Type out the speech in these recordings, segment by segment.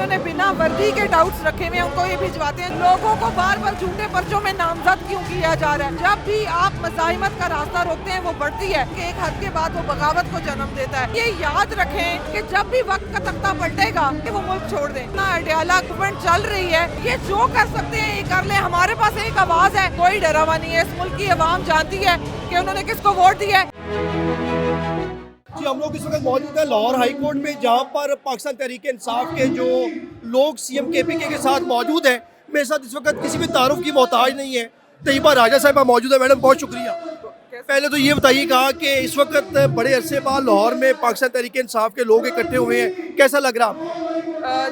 इन्होंने बिना वर्दी के डाउट्स रखे हुए हैं उनको ये भिजवाते हैं। लोगों को बार बार झूठे पर्चों में नामजद क्यों किया जा रहा है? जब भी आप मज़ाहिमत का रास्ता रोकते हैं वो बढ़ती है कि एक हद के बाद वो बगावत को जन्म देता है। ये याद रखें कि जब भी वक्त का तख्ता पलटेगा कि वो मुल्क छोड़ दें। ना अडयाला गवर्नमेंट चल रही है, ये जो कर सकते हैं ये कर ले। हमारे पास एक आवाज है, कोई डरा हुआ नहीं है। इस मुल्क की आवाम जानती है कि उन्होंने किसको वोट दिया है। जी, हम लोग इस वक्त मौजूद है लाहौर हाई कोर्ट में, जहाँ पर पाकिस्तान तहरीक इंसाफ के जो लोग सीएम केपीके के साथ मौजूद हैं। मेरे साथ इस वक्त किसी भी तारुफ की मोहताज नहीं है, तैयबा राजा साहिबा मौजूद है। मैडम बहुत शुक्रिया। पहले तो ये बताइएगा कि इस वक्त बड़े अरसे बाद लाहौर में पाकिस्तान तहरीक इंसाफ के लोग इकट्ठे हुए हैं, कैसा लग रहा है आपको?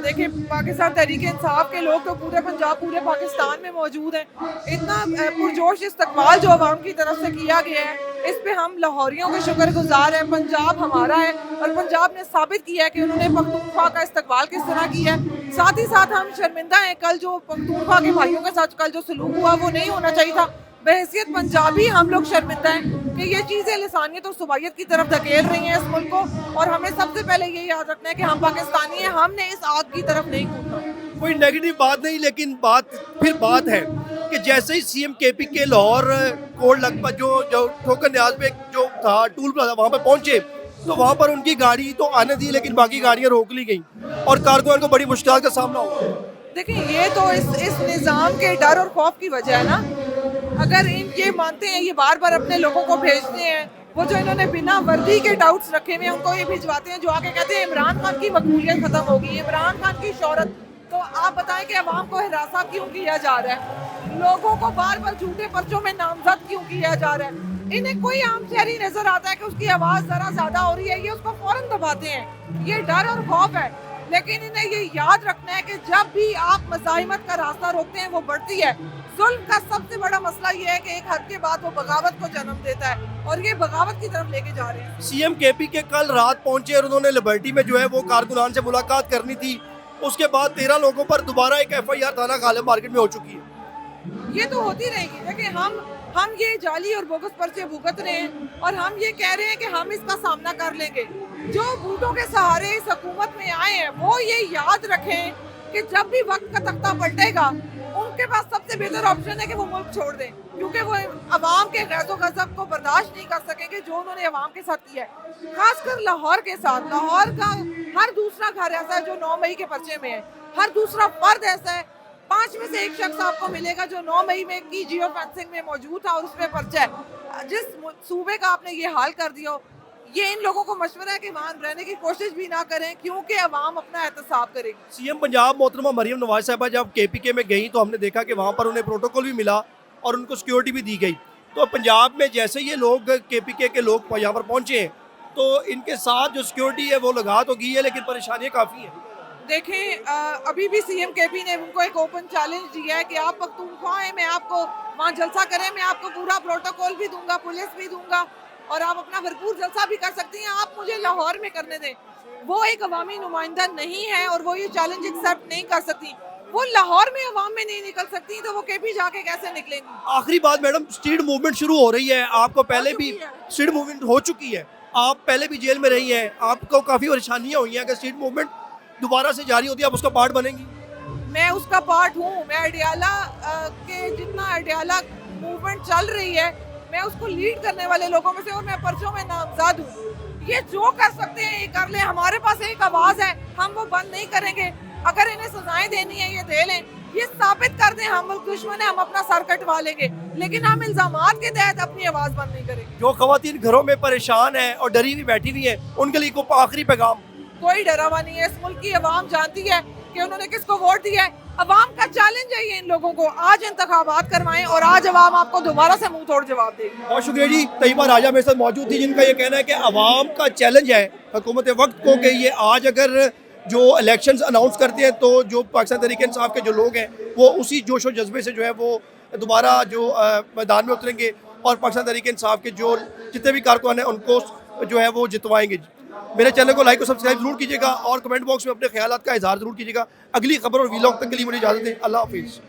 देखिए, पाकिस्तान तहरीक इंसाफ के लोग तो पूरे पंजाब पूरे पाकिस्तान में मौजूद हैं। इतना पुरजोश इस्तकबाल जो अवाम की तरफ से किया गया है, इस पे हम लाहौरियों के शुक्रगुजार हैं। पंजाब हमारा है और पंजाब ने साबित किया है कि उन्होंने पख्तूनख्वा का इस्तकबाल किस तरह किया है। साथ ही साथ हम शर्मिंदा हैं, कल जो पख्तूनख्वा के भाइयों के साथ कल जो सलूक हुआ वो नहीं होना चाहिए था। बहैसियत पंजाबी हम लोग शर्मिंदा हैं कि ये चीज़ें लिसानियत और सुबाइयत की तरफ धकेल रही हैं इस मुल्क को। और हमें सबसे पहले ये याद रखना है कि हम पाकिस्तानी हैं, हमने इस आग की तरफ नहीं कूदना। कोई नेगेटिव बात नहीं, लेकिन बात है कि जैसे ही सीएम केपीके लाहौर कोर्ट लगभग जो ठोकर न्याज में जो था टूल प्लाजा वहाँ पर पहुँचे, तो वहाँ पर उनकी गाड़ी तो आने दी, लेकिन बाकी गाड़ियाँ रोक ली गई और कारकुनान को बड़ी मुश्किल का सामना हुआ। देखिए, ये तो इस निज़ाम के डर और खौफ की वजह है ना। अगर ये मानते हैं, ये बार बार अपने लोगों को भेजते हैं, वो जो इन्होंने बिना वर्दी के डाउट्स रखे हुए हैं उनको ये भिजवाते हैं, जो आके कहते हैं इमरान खान की मकबूलियत खत्म होगी, इमरान खान की शोहरत। तो आप बताएं कि अवाम को हिरासा क्यों किया जा रहा है? लोगों को बार बार झूठे पर्चों में नामजद क्यों किया जा रहा है? इन्हें कोई आम शहरी नजर आता है कि उसकी आवाज जरा ज्यादा हो रही है, ये उसको फौरन दबाते हैं। ये डर और खौफ है। लेकिन इन्हें ये याद रखना है कि जब भी आप मज़ाहिमत का रास्ता रोकते हैं वो बढ़ती है। जुल्म का सबसे बड़ा मसला ये है कि एक हद के बाद वो बगावत को जन्म देता है और ये बगावत की तरफ लेके जा रहे हैं। सीएम केपीके कल रात पहुंचे और उन्होंने लिबर्टी में जो है वो कारकुनान से मुलाकात करनी थी। उसके बाद 13 लोगों पर दोबारा एक FIR थाना गालिब मार्केट में हो चुकी है। ये तो होती रहेगी। देखिए, हम ये जाली और बोगस पर्चे भुगत रहे हैं और हम ये कह रहे हैं कि हम इसका सामना कर लेंगे। जो बूटों के सहारे इस हुकूमत में आए हैं वो ये याद रखें कि जब भी वक्त का तख्ता पलटेगा उनके पास सबसे बेहतर ऑप्शन है कि वो मुल्क छोड़ दें, क्योंकि वो अवाम के गैज़ो गज़ब को बर्दाश्त नहीं कर सकेंगे जो उन्होंने अवाम के साथ किया है। खासकर लाहौर के साथ। लाहौर का हर दूसरा घर ऐसा है जो 9 मई के पर्चे में है, हर दूसरा फर्द ऐसा है। 5 में से 1 शख्स आपको मिलेगा जो 9 मई में की जियो फेंसिंग में मौजूद था और उसमें पर्चा है। जिस सूबे का आपने ये हाल कर दिया, ये इन लोगों को मशवरा है कि वहाँ रहने की कोशिश भी ना करें, क्योंकि अवाम अपना एहतसाब करेगी। सीएम पंजाब मोहतरमा मरियम नवाज साहिबा जब केपीके में गई तो हमने देखा कि वहाँ पर उन्हें प्रोटोकॉल भी मिला और उनको सिक्योरिटी भी दी गई। तो पंजाब में जैसे ये लोग केपीके के लोग यहाँ पर पहुँचे हैं तो इनके साथ जो सिक्योरिटी है वो लगा तो गई है, लेकिन परेशानियाँ काफ़ी हैं। देखें, अभी भी सीएम केपी ने उनको एक ओपन चैलेंज दिया है कि आप पख्तूनख्वा हैं, मैं आपको वहाँ जलसा करें, मैं आपको पूरा प्रोटोकॉल भी दूंगा, पुलिस भी दूंगा और आप अपना भरपूर जलसा भी कर सकती हैं, आप मुझे लाहौर में करने दें। वो एक अवामी नुमाइंदा नहीं है और वो ये चैलेंज एक्सेप्ट नहीं कर सकती। वो लाहौर में अवाम में नहीं निकल सकती तो वो केपी जाके कैसे निकलेंगी? आखिरी बात मैडम, स्ट्रीट मूवमेंट शुरू हो रही है। आपको पहले भी स्ट्रीट मूवमेंट हो चुकी है, आप पहले भी जेल में रही हैं, आपको काफ़ी परेशानियाँ हुई हैं। अगर स्ट्रीट मूवमेंट दोबारा से जारी होती है, आप उसका पार्ट बनेंगी? मैं उसका पार्ट हूँ। मैं अडयाला के जितना अडयाला मूवमेंट चल रही है मैं उसको लीड करने वाले लोगों में से, और मैं पर्चों में नामजद हूँ। ये जो कर सकते हैं ये कर ले। हमारे पास एक आवाज है, हम वो बंद नहीं करेंगे। अगर इन्हें सजाएं देनी है ये दे लें, ये साबित कर दें हम मुल्क दुश्मन है, हम अपना सर कटवा लेंगे, लेकिन हम इल्जामात के तहत अपनी आवाज बंद नहीं करेंगे। जो खवातीन घरों में परेशान है और डरी हुई बैठी हुई है, उनके लिए को आखिरी पैगाम? कोई डरा हुआ नहीं है। इस मुल्क की अवाम जानती है कि उन्होंने किसको वोट दिया है। अवाम का चैलेंज है ये इन लोगों को, आज इंतखाबात करवाएं और आज अवाम आपको दोबारा से मुंह तोड़ जवाब देगी। बहुत शुक्रिया जी। तैयबा राजा मेरे साथ मौजूद थी, जिनका ये कहना है कि अवाम का चैलेंज है हुकूमत वक्त को कि ये आज अगर जो इलेक्शंस अनाउंस करते हैं तो जो पाकिस्तान तहरीक इंसाफ के जो लोग हैं वो उसी जोश और जज्बे से जो है वो दोबारा जो मैदान में उतरेंगे और पाकिस्तान तहरीक इंसाफ के जो जितने भी कारकुनान हैं उनको जो है वो जितवाएंगे। मेरे चैनल को लाइक और सब्सक्राइब जरूर कीजिएगा और कमेंट बॉक्स में अपने ख्यालात का इजहार जरूर कीजिएगा। अगली खबर और वीलॉग तक के लिए मुझे इजाज़त दें। अल्लाह हाफिज़।